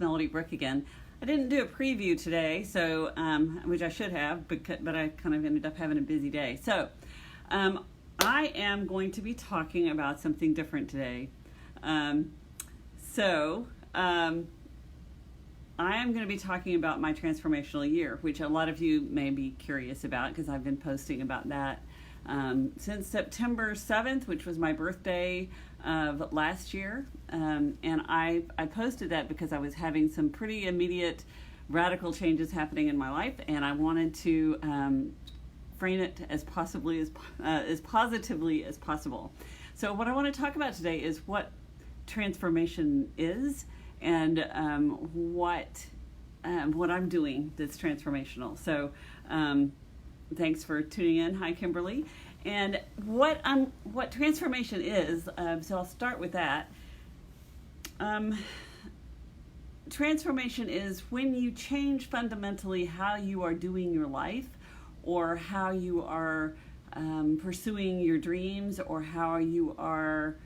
Melody Brooke again. I didn't do a preview today, so which I should have, but I kind of ended up having a busy day. So I am going to be talking about something different today. I am going to be talking about my transformational year, which a lot of you may be curious about because I've been posting about that since September 7th, which was my birthday of last year. And I posted that because I was having some pretty immediate radical changes happening in my life, and I wanted to frame it as positively as possible. So what I want to talk about today is what transformation is, and what I'm doing that's transformational. So thanks for tuning in. Hi, Kimberly. And what transformation is, so I'll start with that. Transformation is when you change fundamentally how you are doing your life, or how you are pursuing your dreams, or how you are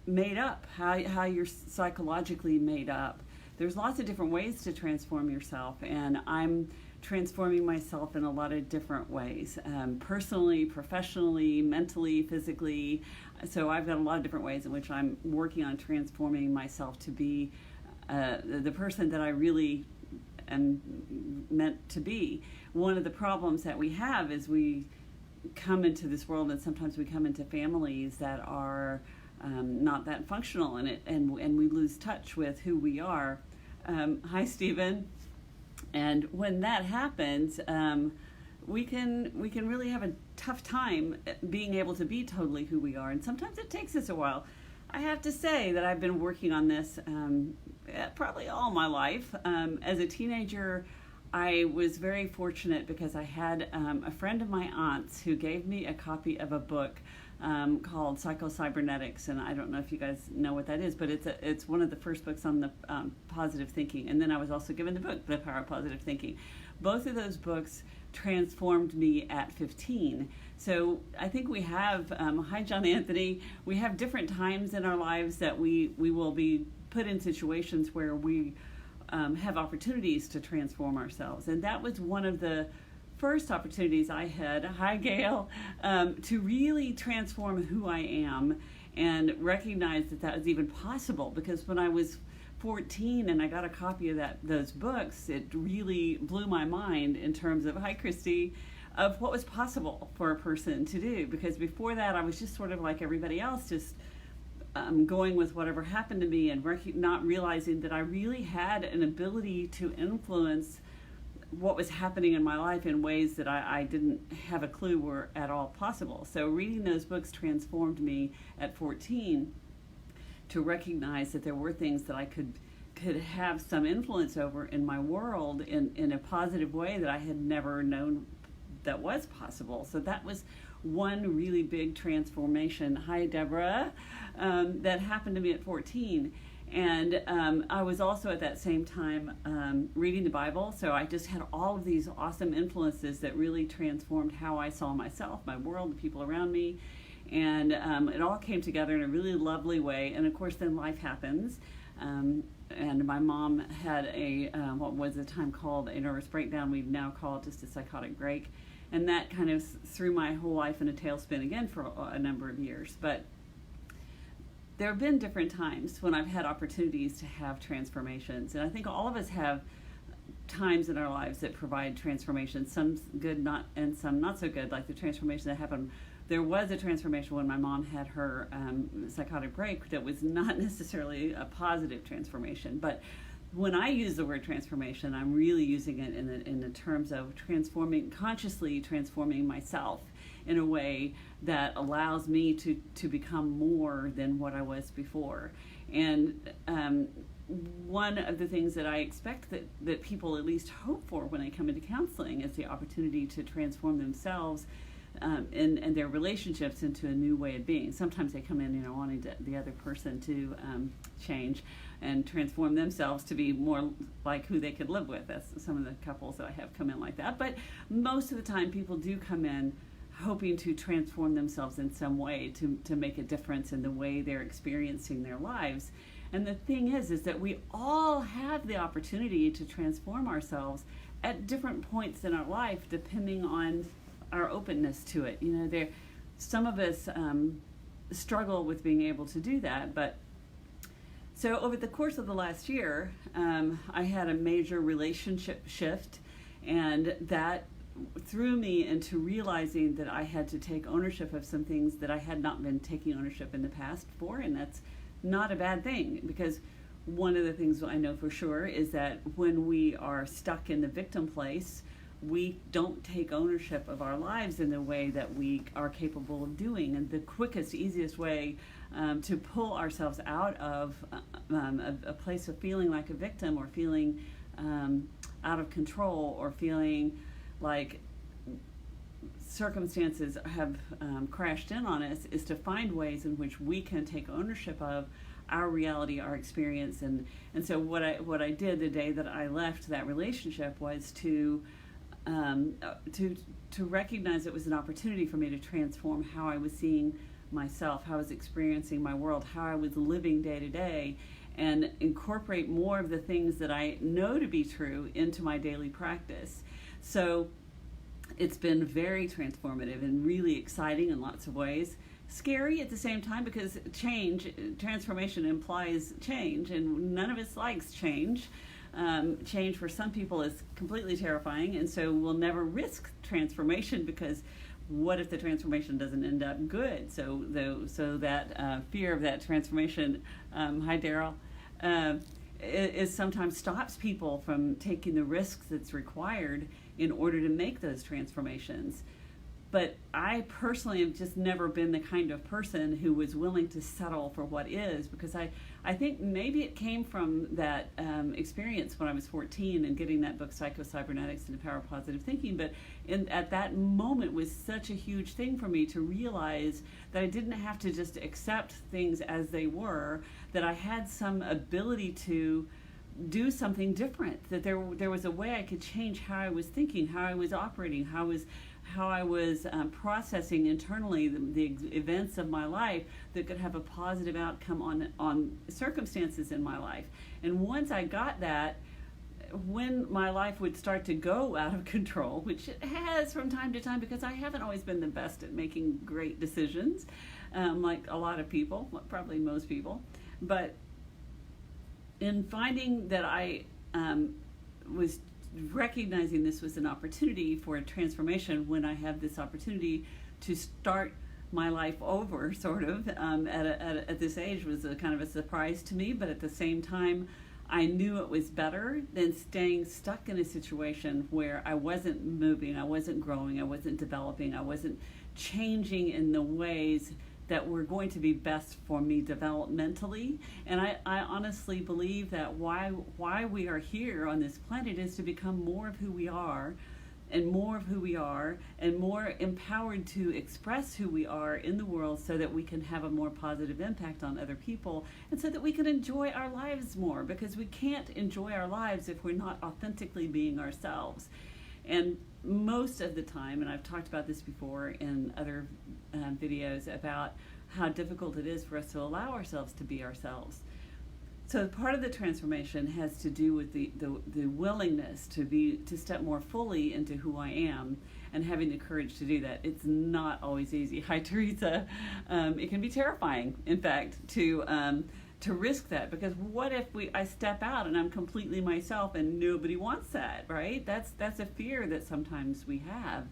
made up, how you're psychologically made up. There's lots of different ways to transform yourself, and I'm transforming myself in a lot of different ways, personally, professionally, mentally, physically. So I've got a lot of different ways in which I'm working on transforming myself to be the person that I really am meant to be. One of the problems that we have is we come into this world, and sometimes we come into families that are not that functional in it, and we lose touch with who we are. Hi, Stephen. And when that happens, we can really have a tough time being able to be totally who we are, and sometimes it takes us a while. I have to say that I've been working on this probably all my life. As a teenager, I was very fortunate because I had a friend of my aunt's who gave me a copy of a book called Psycho-Cybernetics, and I don't know if you guys know what that is, but it's one of the first books on the positive thinking. And then I was also given the book, The Power of Positive Thinking. Both of those books transformed me at 15. So I think we have, hi John Anthony, we have different times in our lives that we will be put in situations where we have opportunities to transform ourselves. And that was one of the first opportunities I had, hi Gail, to really transform who I am and recognize that was even possible. Because when I was 14 and I got a copy of those books, it really blew my mind in terms of, hi Christy, of what was possible for a person to do. Because before that I was just sort of like everybody else, just going with whatever happened to me, and not realizing that I really had an ability to influence what was happening in my life in ways that I didn't have a clue were at all possible. So reading those books transformed me at 14 to recognize that there were things that I could have some influence over in my world in a positive way that I had never known that was possible. So that was one really big transformation, hi Deborah, that happened to me at 14. And I was also at that same time reading the Bible, so I just had all of these awesome influences that really transformed how I saw myself, my world, the people around me, and it all came together in a really lovely way. And of course then life happens, and my mom had a what was at the time called a nervous breakdown. We now call it just a psychotic break, and that kind of threw my whole life in a tailspin again for a number of years. But there have been different times when I've had opportunities to have transformations, and I think all of us have times in our lives that provide transformation, some good, and some not so good, like the transformation that happened. There was a transformation when my mom had her psychotic break that was not necessarily a positive transformation, but when I use the word transformation, I'm really using it in the terms of consciously transforming myself in a way that allows me to become more than what I was before. And one of the things that I expect that people at least hope for when they come into counseling is the opportunity to transform themselves and their relationships into a new way of being. Sometimes they come in, wanting the other person to change and transform themselves to be more like who they could live with. That's some of the couples that I have come in like that. But most of the time, people do come in hoping to transform themselves in some way to make a difference in the way they're experiencing their lives. And the thing is that we all have the opportunity to transform ourselves at different points in our life, depending on our openness to it. Some of us struggle with being able to do that, but so over the course of the last year, I had a major relationship shift, and that threw me into realizing that I had to take ownership of some things that I had not been taking ownership in the past for, and that's not a bad thing, because one of the things I know for sure is that when we are stuck in the victim place, we don't take ownership of our lives in the way that we are capable of doing. And the quickest, easiest way to pull ourselves out of a place of feeling like a victim, or feeling out of control, or feeling like circumstances have crashed in on us, is to find ways in which we can take ownership of our reality, our experience. And so what I did the day that I left that relationship was to recognize it was an opportunity for me to transform how I was seeing myself, how I was experiencing my world, how I was living day to day, and incorporate more of the things that I know to be true into my daily practice. So it's been very transformative and really exciting in lots of ways. Scary at the same time, because transformation implies change, and none of us likes change. Change for some people is completely terrifying, and so we'll never risk transformation, because what if the transformation doesn't end up good? So that fear of that transformation, hi Daryl, it sometimes stops people from taking the risks that's required in order to make those transformations. But I personally have just never been the kind of person who was willing to settle for what is, because I think maybe it came from that experience when I was 14 and getting that book, Psycho-Cybernetics and the Power of Positive Thinking. But at that moment was such a huge thing for me to realize that I didn't have to just accept things as they were, that I had some ability to do something different, that there was a way I could change how I was thinking, how I was operating, how I was processing internally the events of my life that could have a positive outcome on circumstances in my life. And once I got that, when my life would start to go out of control, which it has from time to time, because I haven't always been the best at making great decisions, like a lot of people, probably most people, but in finding that I was recognizing this was an opportunity for a transformation, when I have this opportunity to start my life over, sort of, at this age, was a kind of a surprise to me. But at the same time, I knew it was better than staying stuck in a situation where I wasn't moving, I wasn't growing, I wasn't developing, I wasn't changing in the ways that were going to be best for me developmentally. And I honestly believe that why we are here on this planet is to become more of who we are, and more of who we are, and more empowered to express who we are in the world, so that we can have a more positive impact on other people, and so that we can enjoy our lives more, because we can't enjoy our lives if we're not authentically being ourselves. And most of the time, and I've talked about this before in other videos, about how difficult it is for us to allow ourselves to be ourselves. So part of the transformation has to do with the willingness to step more fully into who I am, and having the courage to do that. It's not always easy. Hi, Teresa. It can be terrifying, in fact, to risk that, because what if I step out and I'm completely myself, and nobody wants that, right? That's a fear that sometimes we have.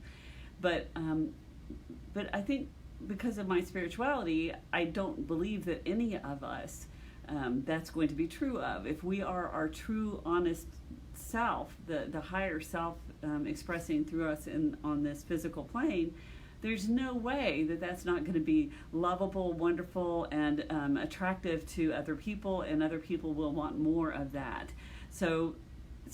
But I think because of my spirituality, I don't believe that any of us that's going to be true of. If we are our true, honest self, the higher self expressing through us on this physical plane, there's no way that that's not going to be lovable, wonderful, and attractive to other people, and other people will want more of that. So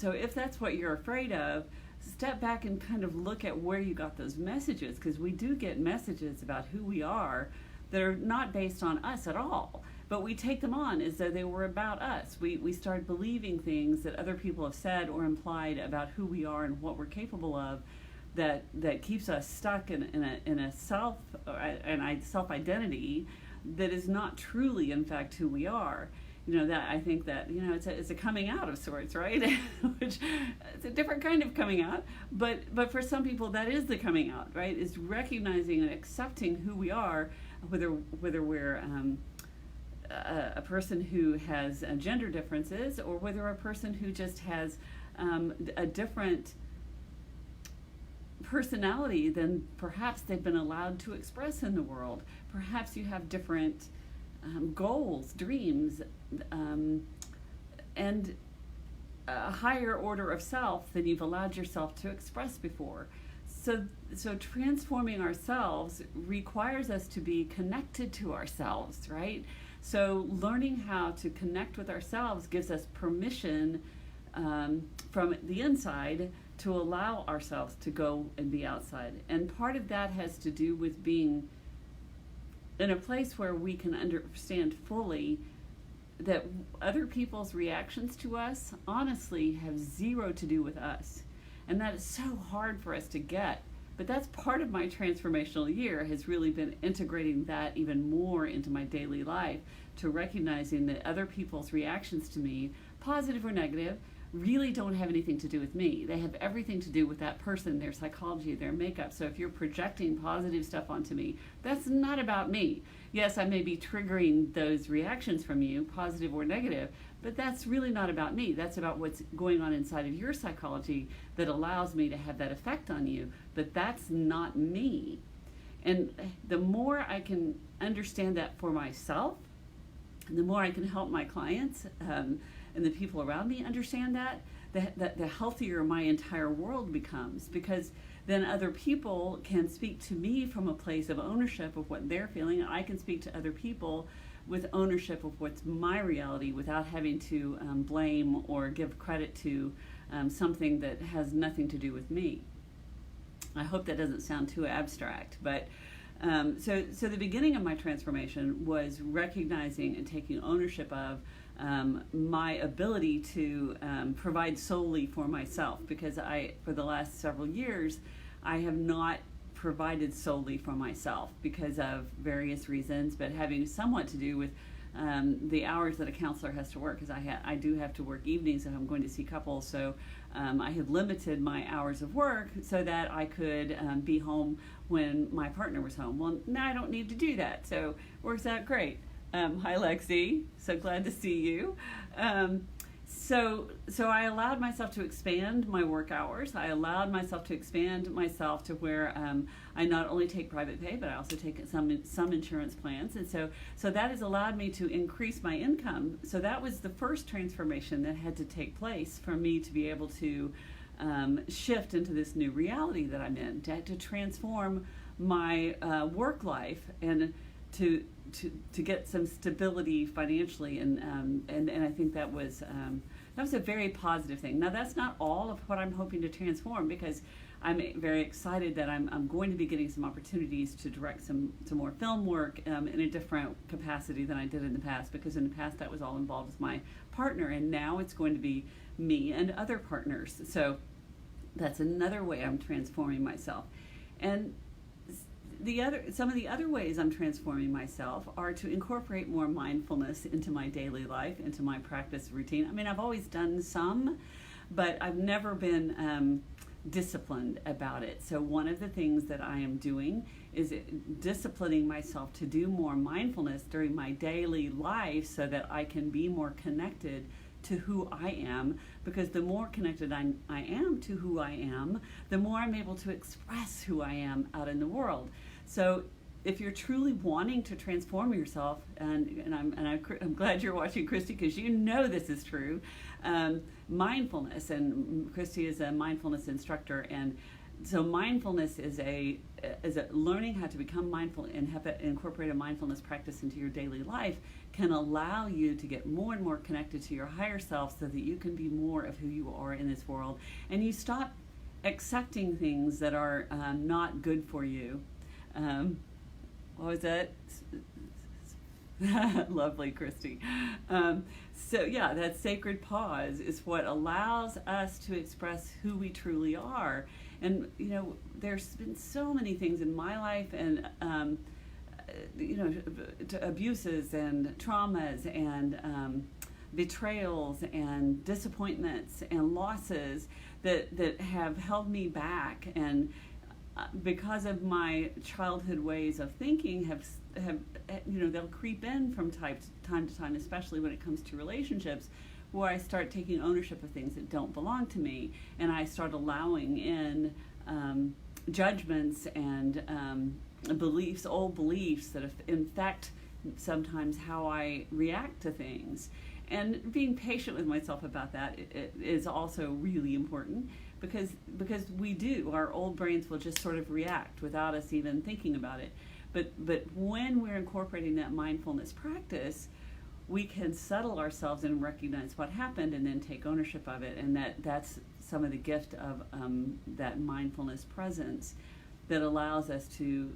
if that's what you're afraid of, step back and kind of look at where you got those messages, because we do get messages about who we are that are not based on us at all, but we take them on as though they were about us. We start believing things that other people have said or implied about who we are and what we're capable of, that keeps us stuck in a self identity that is not truly, in fact, who we are. that I think that, it's a coming out of sorts, right? Which it's a different kind of coming out, but for some people that is the coming out, right? Is recognizing and accepting who we are, whether we're a person who has gender differences, or whether a person who just has a different personality than perhaps they've been allowed to express in the world. Perhaps you have different goals, dreams, and a higher order of self than you've allowed yourself to express before. So transforming ourselves requires us to be connected to ourselves, right? So learning how to connect with ourselves gives us permission from the inside to allow ourselves to go and be outside. And part of that has to do with being in a place where we can understand fully that other people's reactions to us honestly have zero to do with us. And that is so hard for us to get. But that's part of my transformational year, has really been integrating that even more into my daily life, to recognizing that other people's reactions to me, positive or negative, really don't have anything to do with me. They have everything to do with that person, their psychology, their makeup. So if you're projecting positive stuff onto me, that's not about me. Yes, I may be triggering those reactions from you, positive or negative, but that's really not about me. That's about what's going on inside of your psychology that allows me to have that effect on you, but that's not me. And the more I can understand that for myself, and the more I can help my clients and the people around me understand that, the healthier my entire world becomes, because then other people can speak to me from a place of ownership of what they're feeling. I can speak to other people with ownership of what's my reality without having to blame or give credit to something that has nothing to do with me. I hope that doesn't sound too abstract, but so the beginning of my transformation was recognizing and taking ownership of my ability to provide solely for myself, because for the last several years, I have not provided solely for myself because of various reasons, but having somewhat to do with the hours that a counselor has to work, because I do have to work evenings if I'm going to see couples. So I had limited my hours of work so that I could be home when my partner was home. Well, now I don't need to do that, so it works out great. Hi, Lexi. So glad to see you. So I allowed myself to expand my work hours. I allowed myself to expand myself to where I not only take private pay, but I also take some insurance plans. And so that has allowed me to increase my income. So that was the first transformation that had to take place for me to be able to shift into this new reality that I'm in, to transform my work life and to get some stability financially, and I think that was a very positive thing. Now that's not all of what I'm hoping to transform, because I'm very excited that I'm going to be getting some opportunities to direct some more film work in a different capacity than I did in the past, because in the past that was all involved with my partner, and now it's going to be me and other partners. So that's another way I'm transforming myself. And some of the other ways I'm transforming myself are to incorporate more mindfulness into my daily life, into my practice routine. I mean, I've always done some, but I've never been disciplined about it. So one of the things that I am doing is disciplining myself to do more mindfulness during my daily life, so that I can be more connected to who I am, because the more connected I am to who I am, the more I'm able to express who I am out in the world. So if you're truly wanting to transform yourself, and I'm glad you're watching, Christy, because you know this is true, mindfulness, and Christy is a mindfulness instructor, and so mindfulness is a learning how to become mindful and have to incorporate a mindfulness practice into your daily life, can allow you to get more and more connected to your higher self, so that you can be more of who you are in this world, and you stop accepting things that are not good for you. What was that? Lovely, Christy. So yeah, that sacred pause is what allows us to express who we truly are. And there's been so many things in my life, and abuses and traumas and betrayals and disappointments and losses that have held me back, and because of my childhood ways of thinking have they'll creep in from time to time, especially when it comes to relationships, where I start taking ownership of things that don't belong to me, and I start allowing in judgments and old beliefs that infect sometimes how I react to things. And being patient with myself about that is also really important, because our old brains will just sort of react without us even thinking about it. But when we're incorporating that mindfulness practice, we can settle ourselves and recognize what happened and then take ownership of it. And that's some of the gift of that mindfulness presence that allows us to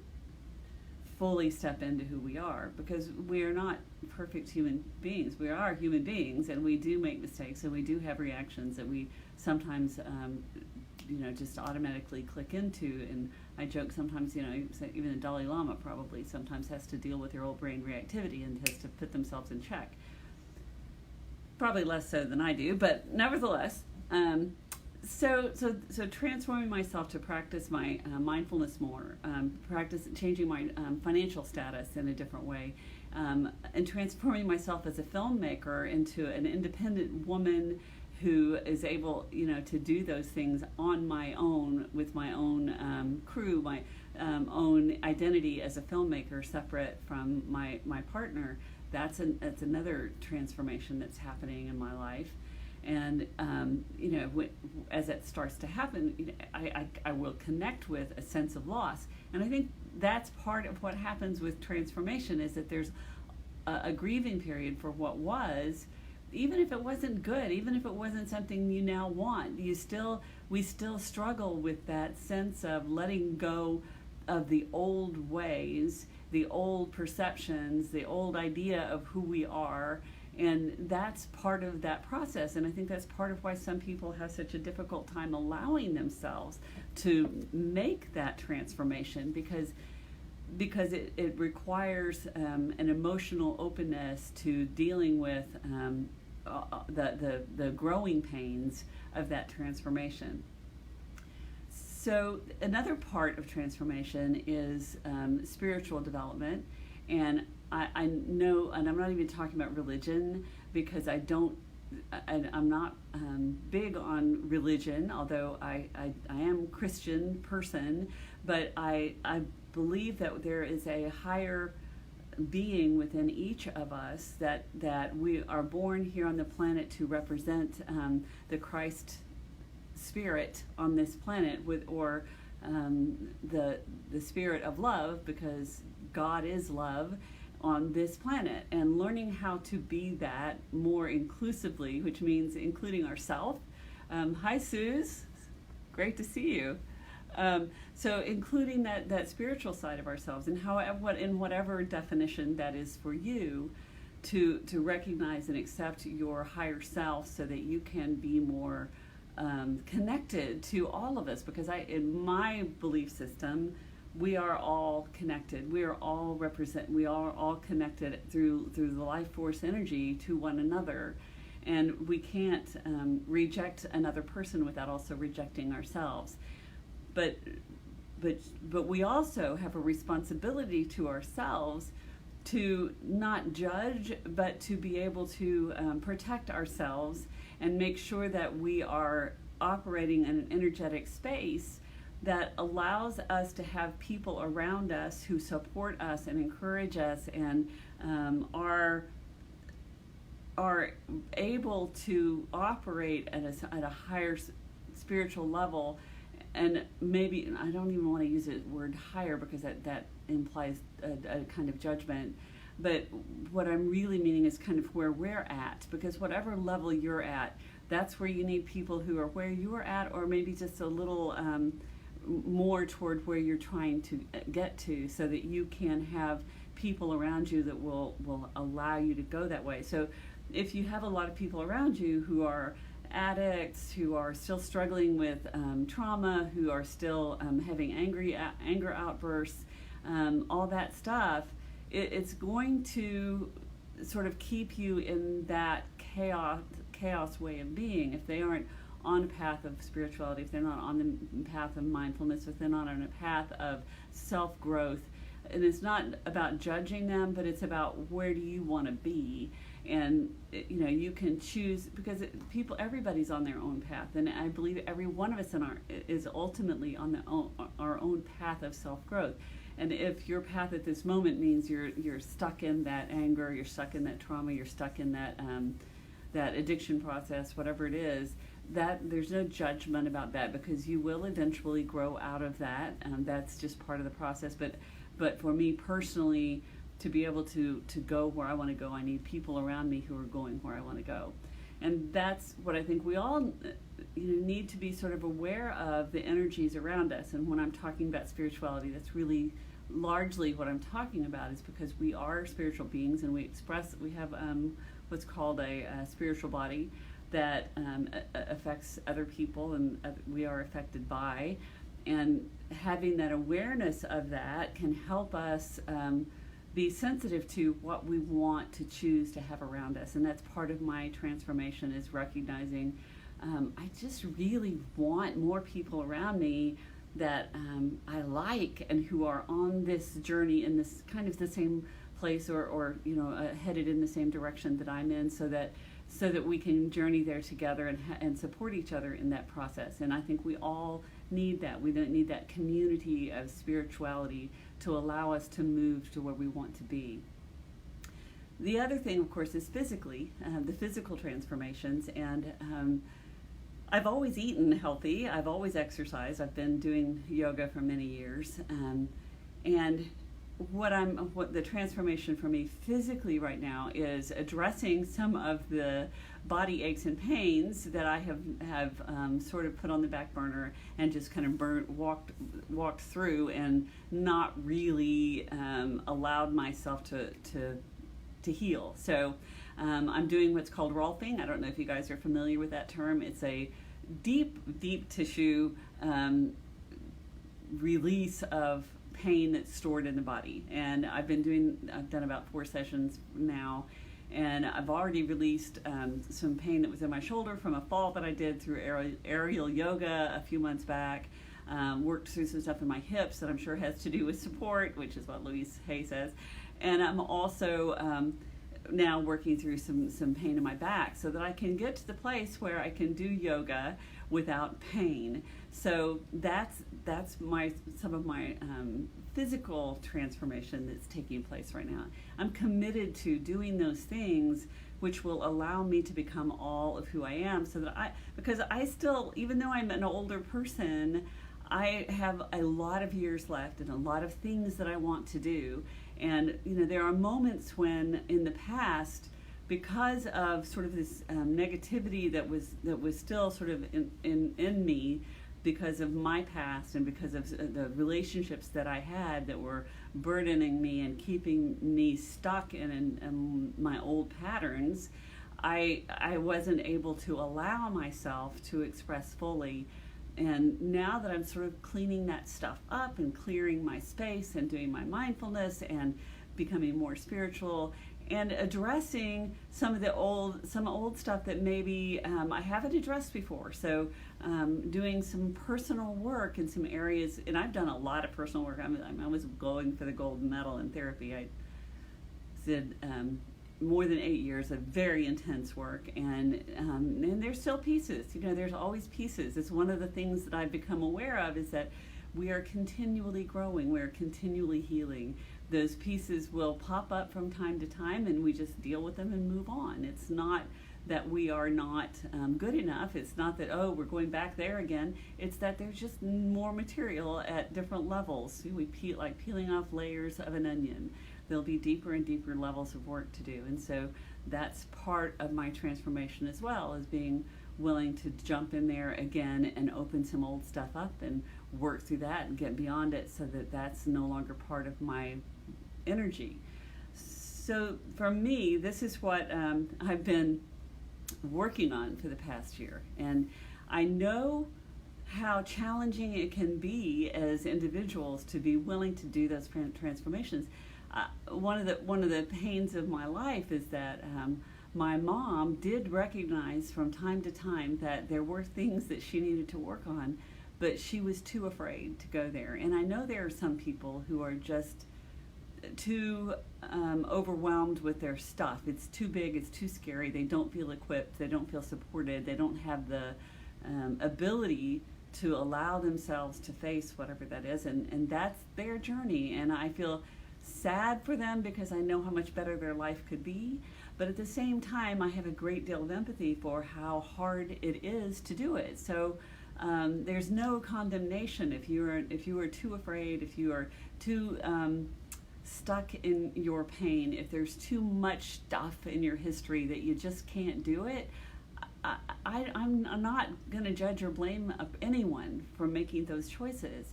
fully step into who we are, because we are not perfect human beings. We are human beings, and we do make mistakes, and we do have reactions that we sometimes just automatically click into. And I joke sometimes, even the Dalai Lama probably sometimes has to deal with their old brain reactivity and has to put themselves in check. Probably less so than I do, but nevertheless, so transforming myself to practice my mindfulness more, practice changing my financial status in a different way, and transforming myself as a filmmaker into an independent woman who is able, to do those things on my own, with my own crew, my own identity as a filmmaker, separate from my partner. That's another transformation that's happening in my life. And as it starts to happen, I will connect with a sense of loss. And I think that's part of what happens with transformation, is that there's a grieving period for what was, even if it wasn't good, even if it wasn't something you now want. We still struggle with that sense of letting go of the old ways, the old perceptions, the old idea of who we are. And that's part of that process. And I think that's part of why some people have such a difficult time allowing themselves to make that transformation, because it requires an emotional openness to dealing with the growing pains of that transformation. So another part of transformation is spiritual development. And I know, and I'm not even talking about religion, because I'm not big on religion, although I am a Christian person, but I believe that there is a higher being within each of us, that we are born here on the planet to represent the Christ spirit on this planet, or the spirit of love, because God is love on this planet, and learning how to be that more inclusively, which means including ourselves. Hi, Suze. Great to see you. So including that spiritual side of ourselves, and in whatever definition that is for you, to recognize and accept your higher self, so that you can be more connected to all of us. Because in my belief system, we are all connected. We are all connected through the life force energy to one another, and we can't reject another person without also rejecting ourselves. But we also have a responsibility to ourselves to not judge, but to be able to protect ourselves and make sure that we are operating in an energetic space that allows us to have people around us who support us and encourage us, and are able to operate at a higher spiritual level. And maybe, I don't even want to use the word higher, because that implies a kind of judgment. But what I'm really meaning is kind of where we're at, because whatever level you're at, that's where you need people who are where you are at, or maybe just a little more toward where you're trying to get to, so that you can have people around you that will allow you to go that way. So if you have a lot of people around you who are addicts, who are still struggling with trauma, who are still having anger outbursts, all that stuff, it's going to sort of keep you in that chaos way of being, if they aren't on a path of spirituality, if they're not on the path of mindfulness, if they're not on a path of self-growth. And it's not about judging them, but it's about where do you want to be. And you can choose, because everybody's on their own path, and I believe every one of us is ultimately on our own path of self-growth. And if your path at this moment means you're stuck in that anger, you're stuck in that trauma, you're stuck in that addiction process, whatever it is, that there's no judgment about that, because you will eventually grow out of that. That's just part of the process. But for me personally, to be able to go where I want to go, I need people around me who are going where I want to go. And that's what I think we all need to be sort of aware of, the energies around us. And when I'm talking about spirituality, that's really largely what I'm talking about, is because we are spiritual beings, and we have what's called a spiritual body that affects other people, and we are affected by. And having that awareness of that can help us be sensitive to what we want to choose to have around us. And that's part of my transformation, is recognizing I just really want more people around me that I like, and who are on this journey in this kind of the same place, or headed in the same direction that I'm in, so that we can journey there together and support each other in that process. And I think we all need that. We don't need that community of spirituality to allow us to move to where we want to be. The other thing, of course, is physically, the physical transformations. And I've always eaten healthy. I've always exercised. I've been doing yoga for many years. And what the transformation for me physically right now is addressing some of the body aches and pains that I have sort of put on the back burner, and just kind of walked through, and not really allowed myself to heal. So I'm doing what's called rolfing. I don't know if you guys are familiar with that term. It's a deep tissue release of pain that's stored in the body. And I've done about 4 sessions now, and I've already released some pain that was in my shoulder from a fall that I did through aerial yoga a few months back. Worked through some stuff in my hips that I'm sure has to do with support, which is what Louise Hay says. And I'm also now working through some pain in my back, so that I can get to the place where I can do yoga without pain. So that's some of my physical transformation that's taking place right now. I'm committed to doing those things which will allow me to become all of who I am, so that because I still, even though I'm an older person, I have a lot of years left and a lot of things that I want to do. And there are moments when in the past, because of sort of this negativity that was still sort of in me, because of my past and because of the relationships that I had that were burdening me and keeping me stuck in my old patterns, I wasn't able to allow myself to express fully. And now that I'm sort of cleaning that stuff up and clearing my space and doing my mindfulness and becoming more spiritual and addressing some old stuff that maybe I haven't addressed before. So doing some personal work in some areas, and I've done a lot of personal work. I was going for the gold medal in therapy. I did more than 8 years of very intense work, and there's still pieces. There's always pieces. It's one of the things that I've become aware of, is that we are continually growing. We're continually healing. Those pieces will pop up from time to time, and we just deal with them and move on. It's not that we are not good enough. It's not that, we're going back there again. It's that there's just more material at different levels. We like peeling off layers of an onion. There'll be deeper and deeper levels of work to do. And so that's part of my transformation as well, is being willing to jump in there again and open some old stuff up and work through that and get beyond it, so that that's no longer part of my energy. So for me, this is what I've been working on for the past year. And I know how challenging it can be as individuals to be willing to do those transformations. One of the pains of my life is that my mom did recognize from time to time that there were things that she needed to work on, but she was too afraid to go there. And I know there are some people who are just too overwhelmed with their stuff. It's too big, it's too scary, they don't feel equipped, they don't feel supported, they don't have the ability to allow themselves to face whatever that is, and that's their journey. And I feel sad for them because I know how much better their life could be, but at the same time I have a great deal of empathy for how hard it is to do it. So there's no condemnation if you are too afraid, if you are too stuck in your pain, if there's too much stuff in your history that you just can't do it. I'm not going to judge or blame anyone for making those choices,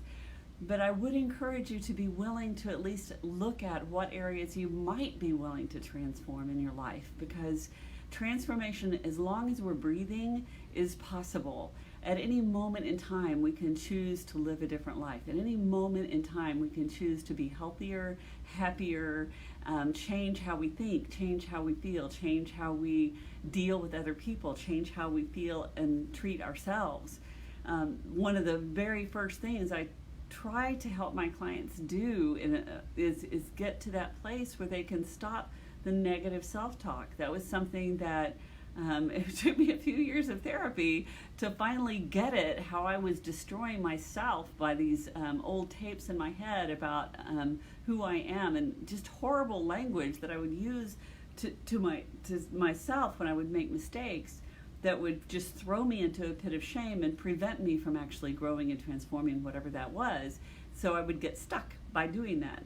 but I would encourage you to be willing to at least look at what areas you might be willing to transform in your life, because transformation, as long as we're breathing, is possible. At any moment in time, we can choose to live a different life. At any moment in time, we can choose to be healthier, happier, change how we think, change how we feel, change how we deal with other people, change how we feel and treat ourselves. One of the very first things I try to help my clients do is get to that place where they can stop the negative self-talk. That was something that it took me a few years of therapy to finally get it, how I was destroying myself by these old tapes in my head about who I am, and just horrible language that I would use to myself when I would make mistakes that would just throw me into a pit of shame and prevent me from actually growing and transforming whatever that was. So I would get stuck by doing that.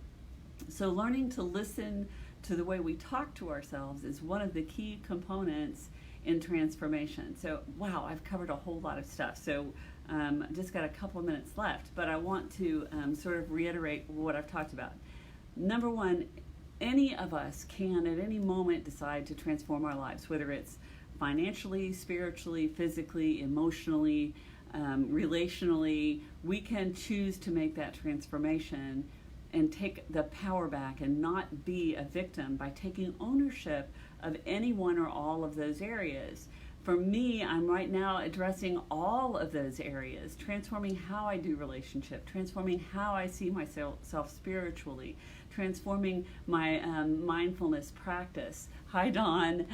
So learning to listen to the way we talk to ourselves is one of the key components in transformation. So, wow, I've covered a whole lot of stuff. So just got a couple of minutes left, but I want to sort of reiterate what I've talked about. Number one, any of us can at any moment decide to transform our lives, whether it's financially, spiritually, physically, emotionally, relationally. We can choose to make that transformation and take the power back and not be a victim by taking ownership of any one or all of those areas. For me, I'm right now addressing all of those areas, transforming how I do relationship, transforming how I see myself spiritually, transforming my mindfulness practice. Hi, Dawn.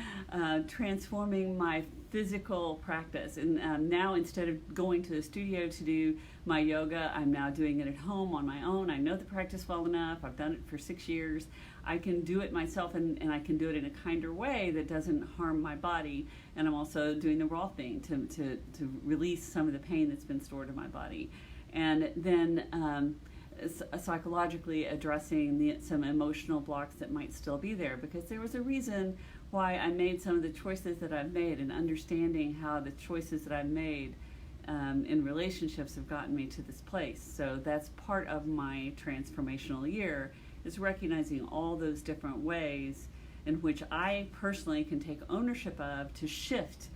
Transforming my physical practice. And now, instead of going to the studio to do my yoga, I'm now doing it at home on my own. I know the practice well enough. I've done it for 6 years. I can do it myself, and I can do it in a kinder way that doesn't harm my body. And I'm also doing the raw thing to release some of the pain that's been stored in my body. And then psychologically addressing some emotional blocks that might still be there, because there was a reason why I made some of the choices that I've made, and understanding how the choices that I've made in relationships have gotten me to this place. So that's part of my transformational year, is recognizing all those different ways in which I personally can take ownership of to shift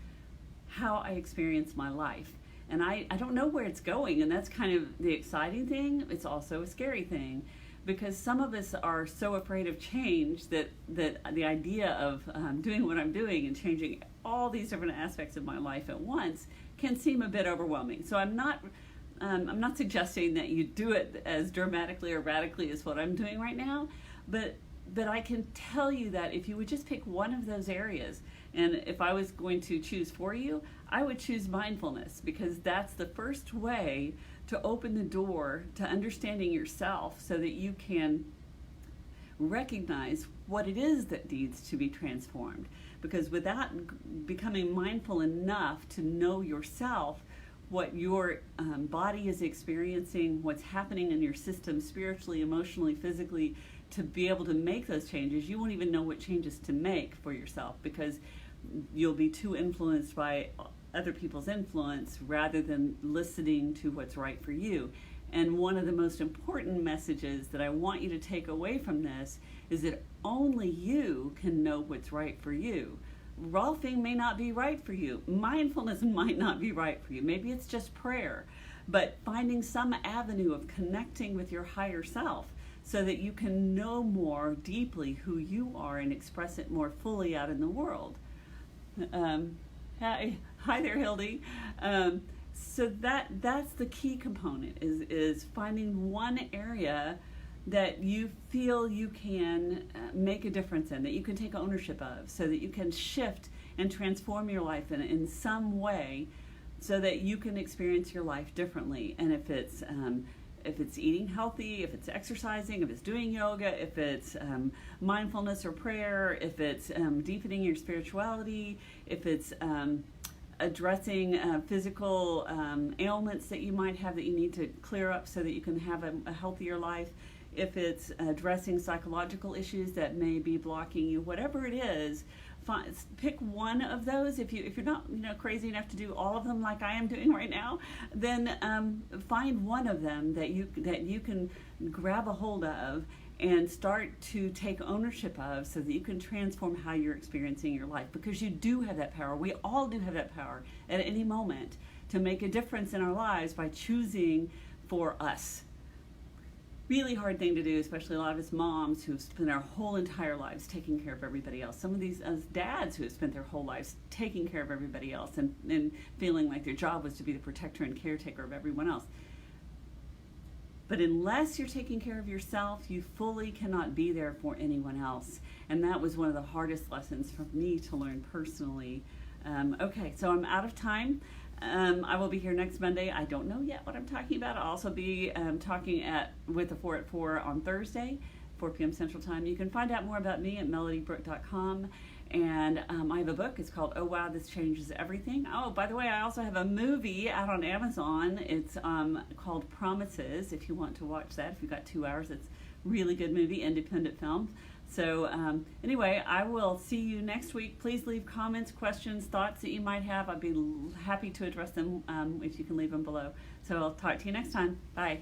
how I experience my life. And I don't know where it's going, and that's kind of the exciting thing. It's also a scary thing, because some of us are so afraid of change that the idea of doing what I'm doing and changing all these different aspects of my life at once can seem a bit overwhelming. So I'm not suggesting that you do it as dramatically or radically as what I'm doing right now, but I can tell you that if you would just pick one of those areas, and if I was going to choose for you, I would choose mindfulness, because that's the first way to open the door to understanding yourself, so that you can recognize what it is that needs to be transformed. Because without becoming mindful enough to know yourself, what your body is experiencing, what's happening in your system spiritually, emotionally, physically, to be able to make those changes, you won't even know what changes to make for yourself, because you'll be too influenced by other people's influence rather than listening to what's right for you. And one of the most important messages that I want you to take away from this is that only you can know what's right for you. Rolfing may not be right for you. Mindfulness might not be right for you. Maybe it's just prayer. But finding some avenue of connecting with your higher self so that you can know more deeply who you are and express it more fully out in the world. Hi there, Hildy. So that's the key component is finding one area that you feel you can make a difference in, that you can take ownership of, so that you can shift and transform your life in some way, so that you can experience your life differently. And if it's eating healthy, if it's exercising, if it's doing yoga, if it's mindfulness or prayer, if it's deepening your spirituality, if it's addressing physical ailments that you might have that you need to clear up so that you can have a healthier life, if it's addressing psychological issues that may be blocking you, whatever it is, pick one of those. If you're not crazy enough to do all of them like I am doing right now, then find one of them that you can grab a hold of and start to take ownership of, so that you can transform how you're experiencing your life, because you do have that power. We all do have that power at any moment to make a difference in our lives by choosing for us. Really hard thing to do, especially a lot of us moms who spend our whole entire lives taking care of everybody else. Some of these dads who have spent their whole lives taking care of everybody else and feeling like their job was to be the protector and caretaker of everyone else. But unless you're taking care of yourself, you fully cannot be there for anyone else. And that was one of the hardest lessons for me to learn personally. Okay, so I'm out of time. I will be here next Monday. I don't know yet what I'm talking about. I'll also be talking with the 4 at 4 on Thursday, 4 p.m. Central Time. You can find out more about me at melodybrooke.com. And I have a book. It's called Oh Wow, This Changes Everything. Oh, by the way, I also have a movie out on Amazon. It's called Promises, if you want to watch that. If you've got 2 hours, it's a really good movie, independent film. So anyway, I will see you next week. Please leave comments, questions, thoughts that you might have. I'd be happy to address them if you can leave them below. So I'll talk to you next time. Bye.